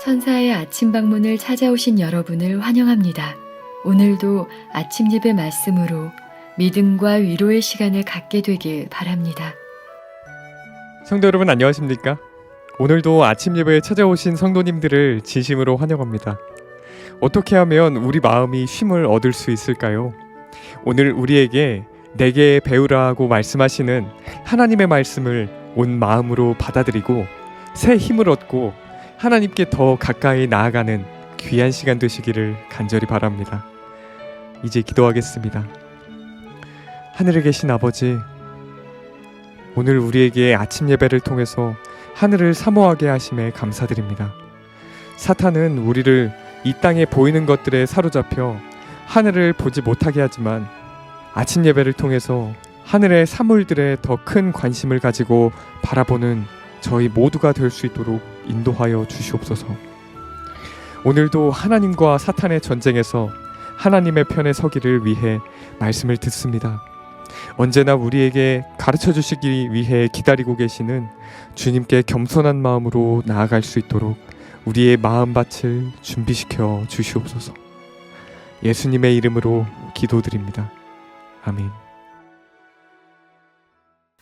천사의 아침 방문을 찾아오신 여러분을 환영합니다. 오늘도 아침 예배 말씀으로 믿음과 위로의 시간을 갖게 되길 바랍니다. 성도 여러분 안녕하십니까? 오늘도 아침 예배에 찾아오신 성도님들을 진심으로 환영합니다. 어떻게 하면 우리 마음이 쉼을 얻을 수 있을까요? 오늘 우리에게 내게 배우라고 말씀하시는 하나님의 말씀을 온 마음으로 받아들이고 새 힘을 얻고 하나님께 더 가까이 나아가는 귀한 시간 되시기를 간절히 바랍니다. 이제 기도하겠습니다. 하늘에 계신 아버지, 오늘 우리에게 아침 예배를 통해서 하늘을 사모하게 하심에 감사드립니다. 사탄은 우리를 이 땅에 보이는 것들에 사로잡혀 하늘을 보지 못하게 하지만 아침 예배를 통해서 하늘의 사물들에 더 큰 관심을 가지고 바라보는 저희 모두가 될 수 있도록 인도하여 주시옵소서. 오늘도 하나님과 사탄의 전쟁에서 하나님의 편에 서기를 위해 말씀을 듣습니다. 언제나 우리에게 가르쳐 주시기 위해 기다리고 계시는 주님께 겸손한 마음으로 나아갈 수 있도록 우리의 마음밭을 준비시켜 주시옵소서. 예수님의 이름으로 기도드립니다. 아멘.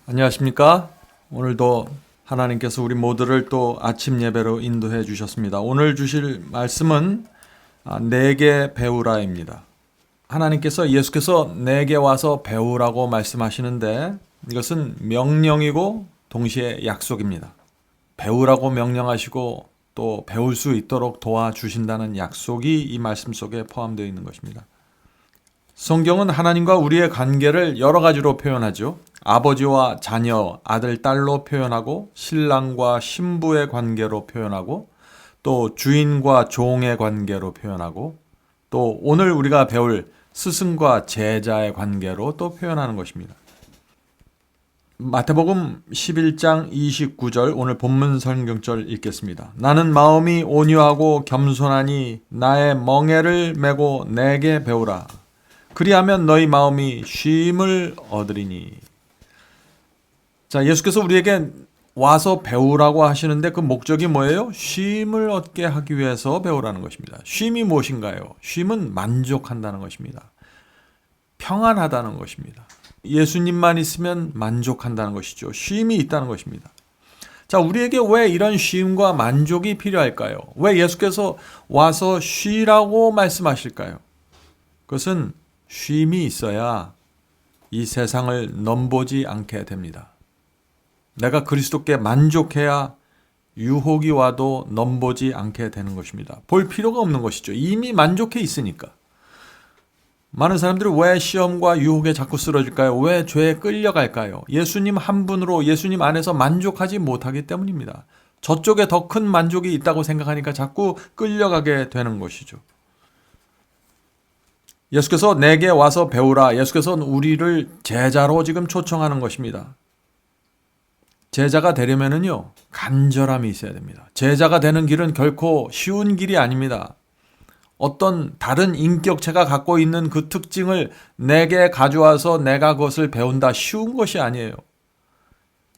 안녕하십니까? 오늘도 하나님께서 우리 모두를 또 아침 예배로 인도해 주셨습니다. 오늘 주실 말씀은 내게 배우라입니다. 하나님께서 예수께서 내게 와서 배우라고 말씀하시는데 이것은 명령이고 동시에 약속입니다. 배우라고 명령하시고 또 배울 수 있도록 도와주신다는 약속이 이 말씀 속에 포함되어 있는 것입니다. 성경은 하나님과 우리의 관계를 여러 가지로 표현하죠. 아버지와 자녀, 아들, 딸로 표현하고 신랑과 신부의 관계로 표현하고 또 주인과 종의 관계로 표현하고 또 오늘 우리가 배울 스승과 제자의 관계로 또 표현하는 것입니다. 마태복음 11장 29절 오늘 본문 성경절 읽겠습니다. 나는 마음이 온유하고 겸손하니 나의 멍에를 메고 내게 배우라. 그리하면 너희 마음이 쉼을 얻으리니. 자, 예수께서 우리에게 와서 배우라고 하시는데 그 목적이 뭐예요? 쉼을 얻게 하기 위해서 배우라는 것입니다. 쉼이 무엇인가요? 쉼은 만족한다는 것입니다. 평안하다는 것입니다. 예수님만 있으면 만족한다는 것이죠. 쉼이 있다는 것입니다. 자, 우리에게 왜 이런 쉼과 만족이 필요할까요? 왜 예수께서 와서 쉬라고 말씀하실까요? 그것은 쉼이 있어야 이 세상을 넘보지 않게 됩니다. 내가 그리스도께 만족해야 유혹이 와도 넘보지 않게 되는 것입니다. 볼 필요가 없는 것이죠. 이미 만족해 있으니까. 많은 사람들이 왜 시험과 유혹에 자꾸 쓰러질까요? 왜 죄에 끌려갈까요? 예수님 한 분으로 예수님 안에서 만족하지 못하기 때문입니다. 저쪽에 더 큰 만족이 있다고 생각하니까 자꾸 끌려가게 되는 것이죠. 예수께서 내게 와서 배우라. 예수께서는 우리를 제자로 지금 초청하는 것입니다. 제자가 되려면은요, 간절함이 있어야 됩니다. 제자가 되는 길은 결코 쉬운 길이 아닙니다. 어떤 다른 인격체가 갖고 있는 그 특징을 내게 가져와서 내가 그것을 배운다, 쉬운 것이 아니에요.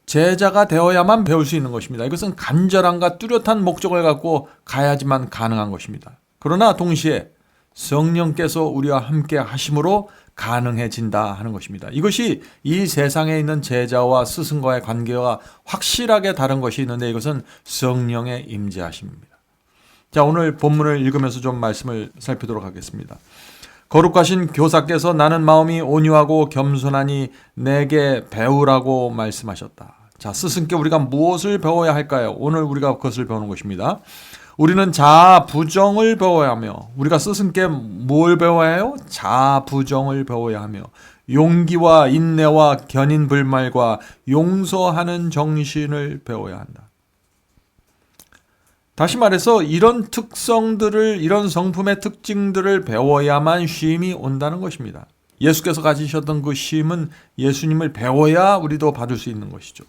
제자가 되어야만 배울 수 있는 것입니다. 이것은 간절함과 뚜렷한 목적을 갖고 가야지만 가능한 것입니다. 그러나 동시에 성령께서 우리와 함께 하심으로 가능해진다 하는 것입니다. 이것이 이 세상에 있는 제자와 스승과의 관계와 확실하게 다른 것이 있는데 이것은 성령의 임재하심입니다. 자, 오늘 본문을 읽으면서 좀 말씀을 살피도록 하겠습니다. 거룩하신 교사께서 나는 마음이 온유하고 겸손하니 내게 배우라고 말씀하셨다. 자, 스승께 우리가 무엇을 배워야 할까요? 오늘 우리가 그것을 배우는 것입니다. 우리는 자부정을 배워야 하며, 우리가 스승께 뭘 배워야 해요? 자부정을 배워야 하며, 용기와 인내와 견인불말과 용서하는 정신을 배워야 한다. 다시 말해서 이런 특성들을, 이런 성품의 특징들을 배워야만 쉼이 온다는 것입니다. 예수께서 가지셨던 그 쉼은 예수님을 배워야 우리도 받을 수 있는 것이죠.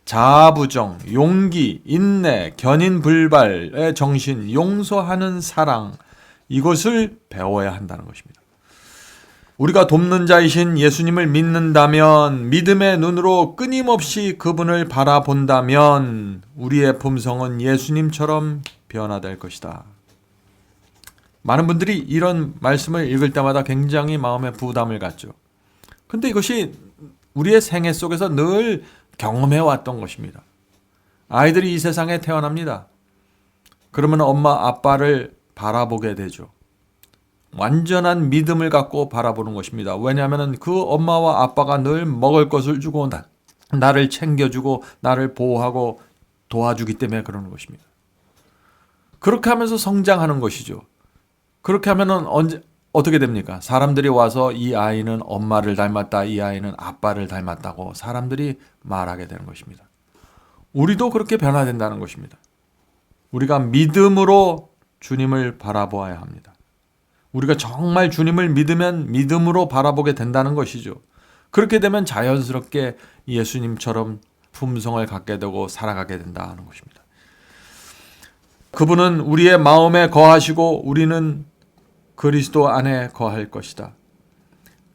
자부정, 용기, 인내, 견인불발의 정신, 용서하는 사랑, 이것을 배워야 한다는 것입니다. 우리가 돕는 자이신 예수님을 믿는다면, 믿음의 눈으로 끊임없이 그분을 바라본다면 우리의 품성은 예수님처럼 변화될 것이다. 많은 분들이 이런 말씀을 읽을 때마다 굉장히 마음에 부담을 갖죠. 근데 이것이 우리의 생애 속에서 늘 경험해 왔던 것입니다. 아이들이 이 세상에 태어납니다. 그러면 엄마 아빠를 바라보게 되죠. 완전한 믿음을 갖고 바라보는 것입니다. 왜냐하면 그 엄마와 아빠가 늘 먹을 것을 주고 나를 챙겨주고 나를 보호하고 도와주기 때문에 그러는 것입니다. 그렇게 하면서 성장하는 것이죠. 그렇게 하면은 어떻게 됩니까? 사람들이 와서 이 아이는 엄마를 닮았다, 이 아이는 아빠를 닮았다고 사람들이 말하게 되는 것입니다. 우리도 그렇게 변화된다는 것입니다. 우리가 믿음으로 주님을 바라보아야 합니다. 우리가 정말 주님을 믿으면 믿음으로 바라보게 된다는 것이죠. 그렇게 되면 자연스럽게 예수님처럼 품성을 갖게 되고 살아가게 된다는 것입니다. 그분은 우리의 마음에 거하시고 우리는 그리스도 안에 거할 것이다.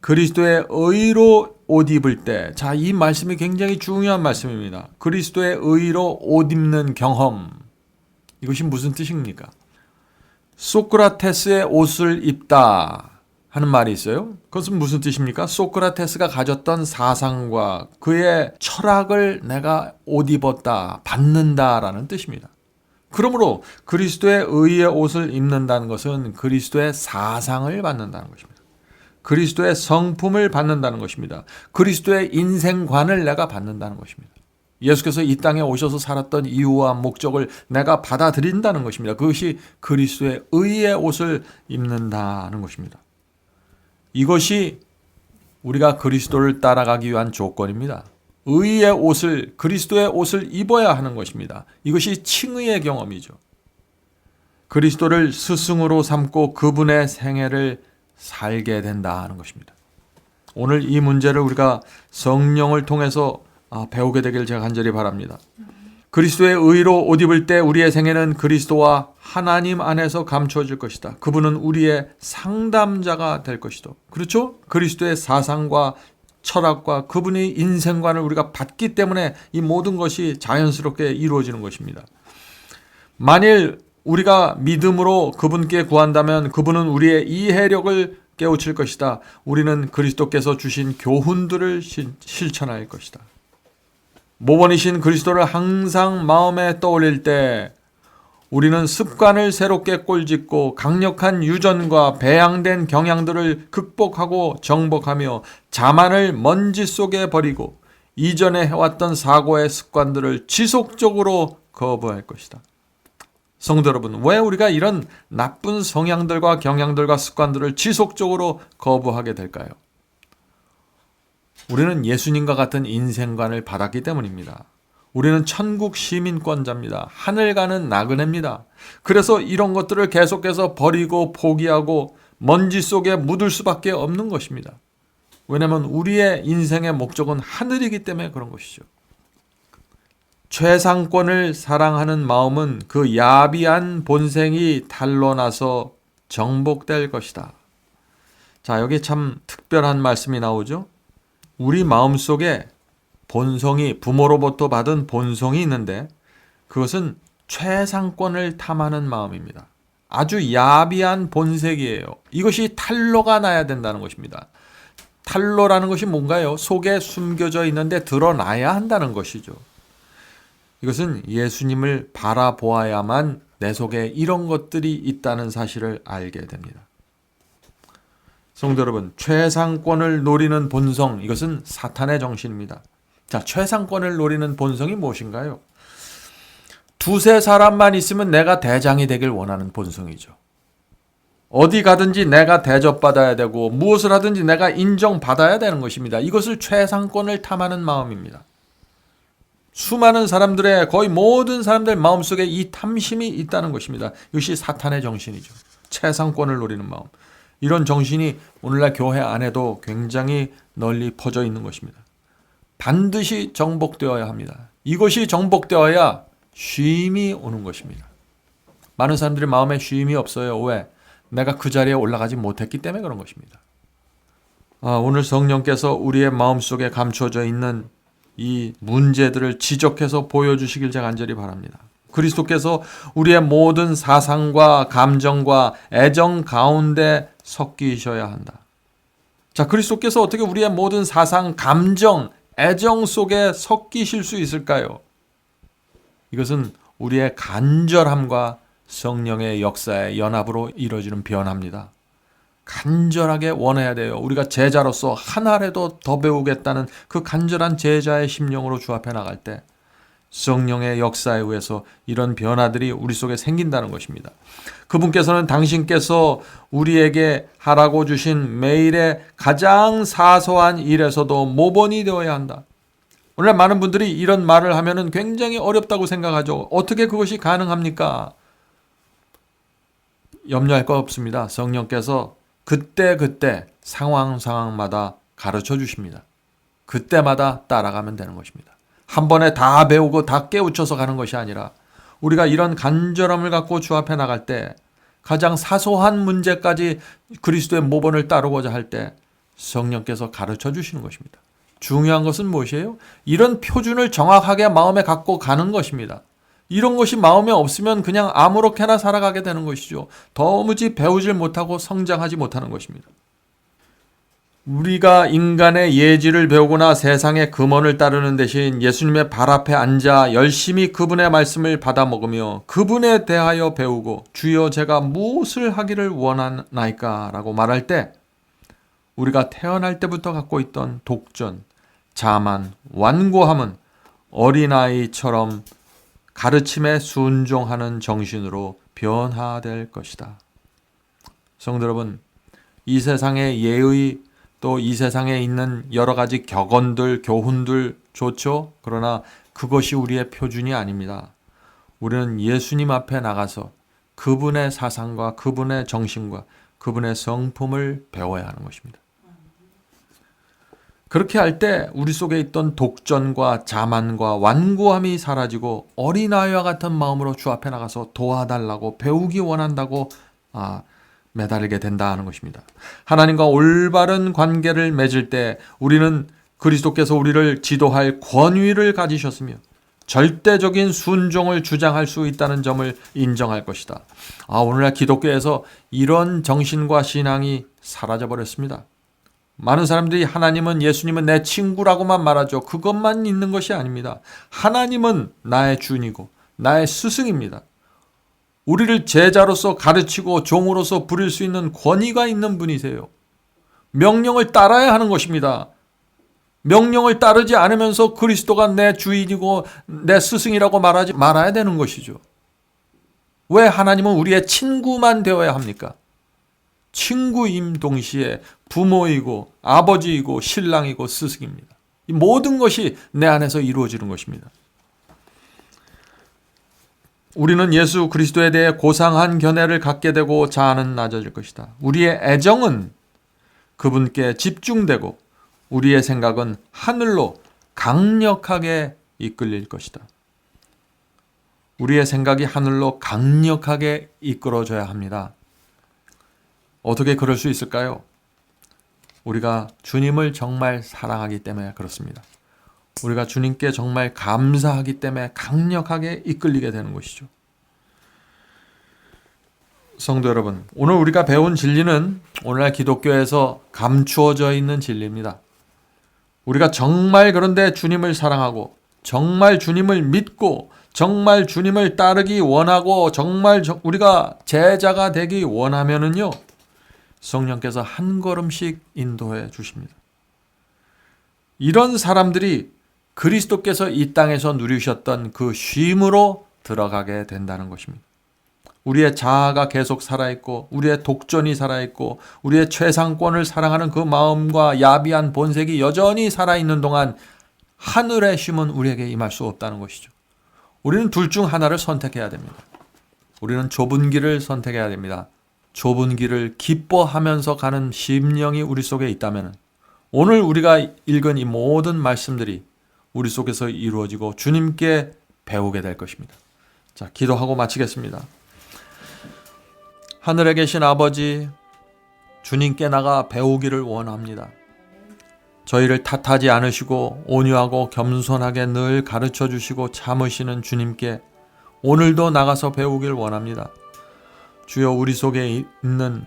그리스도의 의로 옷 입을 때, 자, 이 말씀이 굉장히 중요한 말씀입니다. 그리스도의 의로 옷 입는 경험. 이것이 무슨 뜻입니까? 소크라테스의 옷을 입다 하는 말이 있어요. 그것은 무슨 뜻입니까? 소크라테스가 가졌던 사상과 그의 철학을 내가 옷 입었다, 받는다라는 뜻입니다. 그러므로 그리스도의 의의 옷을 입는다는 것은 그리스도의 사상을 받는다는 것입니다. 그리스도의 성품을 받는다는 것입니다. 그리스도의 인생관을 내가 받는다는 것입니다. 예수께서 이 땅에 오셔서 살았던 이유와 목적을 내가 받아들인다는 것입니다. 그것이 그리스도의 의의 옷을 입는다는 것입니다. 이것이 우리가 그리스도를 따라가기 위한 조건입니다. 의의 옷을, 그리스도의 옷을 입어야 하는 것입니다. 이것이 칭의의 경험이죠. 그리스도를 스승으로 삼고 그분의 생애를 살게 된다는 것입니다. 오늘 이 문제를 우리가 성령을 통해서 배우게 되길 제가 간절히 바랍니다. 그리스도의 의로 옷 입을 때 우리의 생애는 그리스도와 하나님 안에서 감추어질 것이다. 그분은 우리의 상담자가 될 것이다. 그렇죠? 그리스도의 사상과 철학과 그분의 인생관을 우리가 받기 때문에 이 모든 것이 자연스럽게 이루어지는 것입니다. 만일 우리가 믿음으로 그분께 구한다면 그분은 우리의 이해력을 깨우칠 것이다. 우리는 그리스도께서 주신 교훈들을 실천할 것이다. 모범이신 그리스도를 항상 마음에 떠올릴 때 우리는 습관을 새롭게 꼴짓고 강력한 유전과 배양된 경향들을 극복하고 정복하며 자만을 먼지 속에 버리고 이전에 해왔던 사고의 습관들을 지속적으로 거부할 것이다. 성도 여러분, 왜 우리가 이런 나쁜 성향들과 경향들과 습관들을 지속적으로 거부하게 될까요? 우리는 예수님과 같은 인생관을 받았기 때문입니다. 우리는 천국 시민권자입니다. 하늘 가는 나그네입니다. 그래서 이런 것들을 계속해서 버리고 포기하고 먼지 속에 묻을 수밖에 없는 것입니다. 왜냐하면 우리의 인생의 목적은 하늘이기 때문에 그런 것이죠. 최상권을 사랑하는 마음은 그 야비한 본성이 탄로나서 정복될 것이다. 자, 여기 참 특별한 말씀이 나오죠. 우리 마음속에 본성이, 부모로부터 받은 본성이 있는데 그것은 최상권을 탐하는 마음입니다. 아주 야비한 본색이에요. 이것이 탄로가 나야 된다는 것입니다. 탄로라는 것이 뭔가요? 속에 숨겨져 있는데 드러나야 한다는 것이죠. 이것은 예수님을 바라보아야만 내 속에 이런 것들이 있다는 사실을 알게 됩니다. 성도 여러분, 최상권을 노리는 본성, 이것은 사탄의 정신입니다. 자, 최상권을 노리는 본성이 무엇인가요? 두세 사람만 있으면 내가 대장이 되길 원하는 본성이죠. 어디 가든지 내가 대접받아야 되고 무엇을 하든지 내가 인정받아야 되는 것입니다. 이것을 최상권을 탐하는 마음입니다. 수많은 사람들의, 거의 모든 사람들 마음속에 이 탐심이 있다는 것입니다. 이것이 사탄의 정신이죠. 최상권을 노리는 마음. 이런 정신이 오늘날 교회 안에도 굉장히 널리 퍼져 있는 것입니다. 반드시 정복되어야 합니다. 이것이 정복되어야 쉼이 오는 것입니다. 많은 사람들이 마음에 쉼이 없어요. 왜? 내가 그 자리에 올라가지 못했기 때문에 그런 것입니다. 오늘 성령께서 우리의 마음속에 감춰져 있는 이 문제들을 지적해서 보여주시길 제가 간절히 바랍니다. 그리스도께서 우리의 모든 사상과 감정과 애정 가운데 섞이셔야 한다. 자, 그리스도께서 어떻게 우리의 모든 사상, 감정, 애정 속에 섞이실 수 있을까요? 이것은 우리의 간절함과 성령의 역사의 연합으로 이루어지는 변화입니다. 간절하게 원해야 돼요. 우리가 제자로서 한 알에도 더 배우겠다는 그 간절한 제자의 심령으로 주 앞에 나갈 때 성령의 역사에 의해서 이런 변화들이 우리 속에 생긴다는 것입니다. 그분께서는 당신께서 우리에게 하라고 주신 매일의 가장 사소한 일에서도 모범이 되어야 한다. 오늘 많은 분들이 이런 말을 하면 굉장히 어렵다고 생각하죠. 어떻게 그것이 가능합니까? 염려할 거 없습니다. 성령께서 그때 상황마다 가르쳐 주십니다. 그때마다 따라가면 되는 것입니다. 한 번에 다 배우고 다 깨우쳐서 가는 것이 아니라 우리가 이런 간절함을 갖고 주 앞에 나갈 때 가장 사소한 문제까지 그리스도의 모본을 따르고자 할 때 성령께서 가르쳐 주시는 것입니다. 중요한 것은 무엇이에요? 이런 표준을 정확하게 마음에 갖고 가는 것입니다. 이런 것이 마음에 없으면 그냥 아무렇게나 살아가게 되는 것이죠. 도무지 배우질 못하고 성장하지 못하는 것입니다. 우리가 인간의 예지를 배우거나 세상의 금원을 따르는 대신 예수님의 발 앞에 앉아 열심히 그분의 말씀을 받아 먹으며 그분에 대하여 배우고 주여 제가 무엇을 하기를 원하나이까 라고 말할 때 우리가 태어날 때부터 갖고 있던 독전, 자만, 완고함은 어린아이처럼 가르침에 순종하는 정신으로 변화될 것이다. 성도 여러분, 이 세상의 예의 또 이 세상에 있는 여러 가지 격언들, 교훈들 좋죠. 그러나 그것이 우리의 표준이 아닙니다. 우리는 예수님 앞에 나가서 그분의 사상과 그분의 정신과 그분의 성품을 배워야 하는 것입니다. 그렇게 할 때 우리 속에 있던 독전과 자만과 완고함이 사라지고 어린아이와 같은 마음으로 주 앞에 나가서 도와달라고 배우기 원한다고 매달리게 된다 하는 것입니다. 하나님과 올바른 관계를 맺을 때 우리는 그리스도께서 우리를 지도할 권위를 가지셨으며 절대적인 순종을 주장할 수 있다는 점을 인정할 것이다. 오늘날 기독교에서 이런 정신과 신앙이 사라져버렸습니다. 많은 사람들이 하나님은, 예수님은 내 친구라고만 말하죠. 그것만 있는 것이 아닙니다. 하나님은 나의 주인이고 나의 스승입니다. 우리를 제자로서 가르치고 종으로서 부릴 수 있는 권위가 있는 분이세요. 명령을 따라야 하는 것입니다. 명령을 따르지 않으면서 그리스도가 내 주인이고 내 스승이라고 말하지 말아야 되는 것이죠. 왜 하나님은 우리의 친구만 되어야 합니까? 친구임 동시에 부모이고 아버지이고 신랑이고 스승입니다. 이 모든 것이 내 안에서 이루어지는 것입니다. 우리는 예수 그리스도에 대해 고상한 견해를 갖게 되고 자아는 낮아질 것이다. 우리의 애정은 그분께 집중되고 우리의 생각은 하늘로 강력하게 이끌릴 것이다. 우리의 생각이 하늘로 강력하게 이끌어져야 합니다. 어떻게 그럴 수 있을까요? 우리가 주님을 정말 사랑하기 때문에 그렇습니다. 우리가 주님께 정말 감사하기 때문에 강력하게 이끌리게 되는 것이죠. 성도 여러분, 오늘 우리가 배운 진리는 오늘날 기독교에서 감추어져 있는 진리입니다. 우리가 정말 그런데 주님을 사랑하고 정말 주님을 믿고 정말 주님을 따르기 원하고 정말 우리가 제자가 되기 원하면은요, 성령께서 한 걸음씩 인도해 주십니다. 이런 사람들이 그리스도께서 이 땅에서 누리셨던 그 쉼으로 들어가게 된다는 것입니다. 우리의 자아가 계속 살아있고 우리의 독전이 살아있고 우리의 최상권을 사랑하는 그 마음과 야비한 본색이 여전히 살아있는 동안 하늘의 쉼은 우리에게 임할 수 없다는 것이죠. 우리는 둘 중 하나를 선택해야 됩니다. 우리는 좁은 길을 선택해야 됩니다. 좁은 길을 기뻐하면서 가는 심령이 우리 속에 있다면 오늘 우리가 읽은 이 모든 말씀들이 우리 속에서 이루어지고 주님께 배우게 될 것입니다. 자, 기도하고 마치겠습니다. 하늘에 계신 아버지, 주님께 나가 배우기를 원합니다. 저희를 탓하지 않으시고 온유하고 겸손하게 늘 가르쳐 주시고 참으시는 주님께 오늘도 나가서 배우길 원합니다. 주여, 우리 속에 있는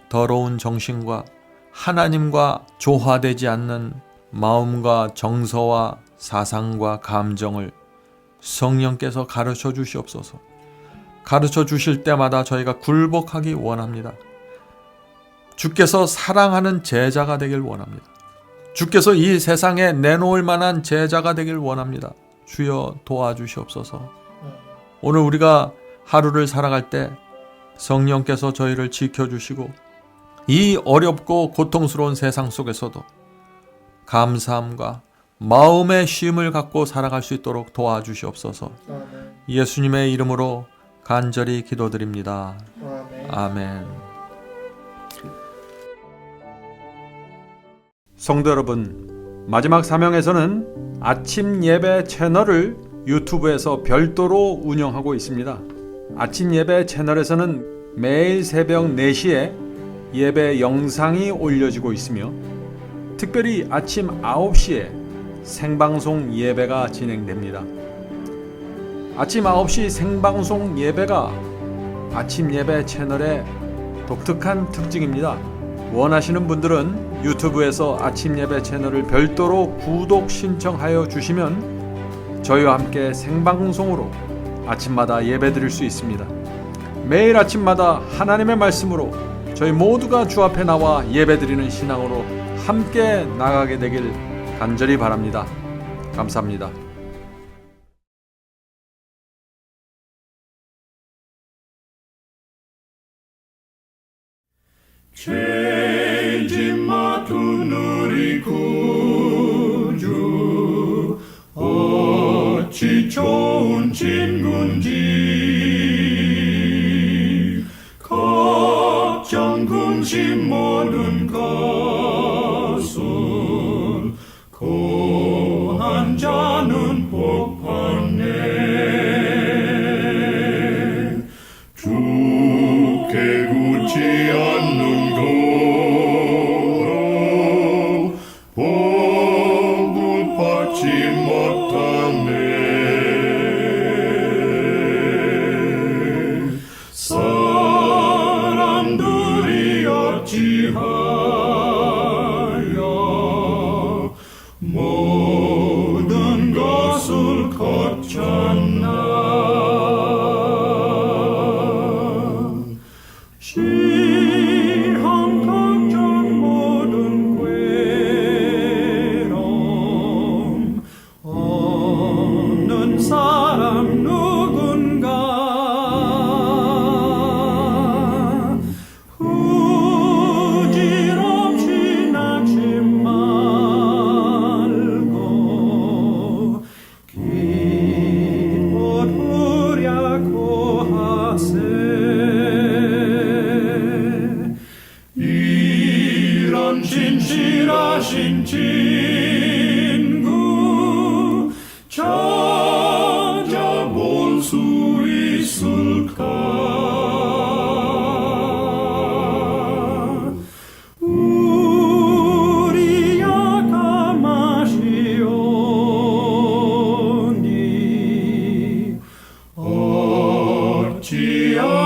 더러운 정신과 하나님과 조화되지 않는 마음과 정서와 사상과 감정을 성령께서 가르쳐 주시옵소서. 가르쳐 주실 때마다 저희가 굴복하기 원합니다. 주께서 사랑하는 제자가 되길 원합니다. 주께서 이 세상에 내놓을 만한 제자가 되길 원합니다. 주여, 도와주시옵소서. 오늘 우리가 하루를 살아갈 때 성령께서 저희를 지켜주시고 이 어렵고 고통스러운 세상 속에서도 감사함과 마음의 쉼을 갖고 살아갈 수 있도록 도와주시옵소서. 예수님의 이름으로 간절히 기도드립니다. 아멘. 성도 여러분, 마지막 사명에서는 아침 예배 채널을 유튜브에서 별도로 운영하고 있습니다. 아침 예배 채널에서는 매일 새벽 4시에 예배 영상이 올려지고 있으며 특별히 아침 9시에 생방송 예배가 진행됩니다. 아침 9시 생방송 예배가 아침 예배 채널의 독특한 특징입니다. 원하시는 분들은 유튜브에서 아침 예배 채널을 별도로 구독 신청하여 주시면 저희와 함께 생방송으로 아침마다 예배 드릴 수 있습니다. 매일 아침마다 하나님의 말씀으로 저희 모두가 주 앞에 나와 예배 드리는 신앙으로 함께 나가게 되길 간절히 바랍니다. 감사합니다. 죄짐 맡은 우리 구주 어찌 좋은 친구인지 걱정 근심 모든 것을 고한 자는 복 받네. 주께 굳지 않는 거로 복을 받지 못하네. 사람들이 어찌하여 모든 것을 거쳤나. 시험 걱정 모든 괴로움 없는 사람 누군가 부질없이 낙심 말고 기도하랴고 하세. 이런 진실하신 친구 찾아볼 수 있을까? 우리 약함하시오니 어찌하여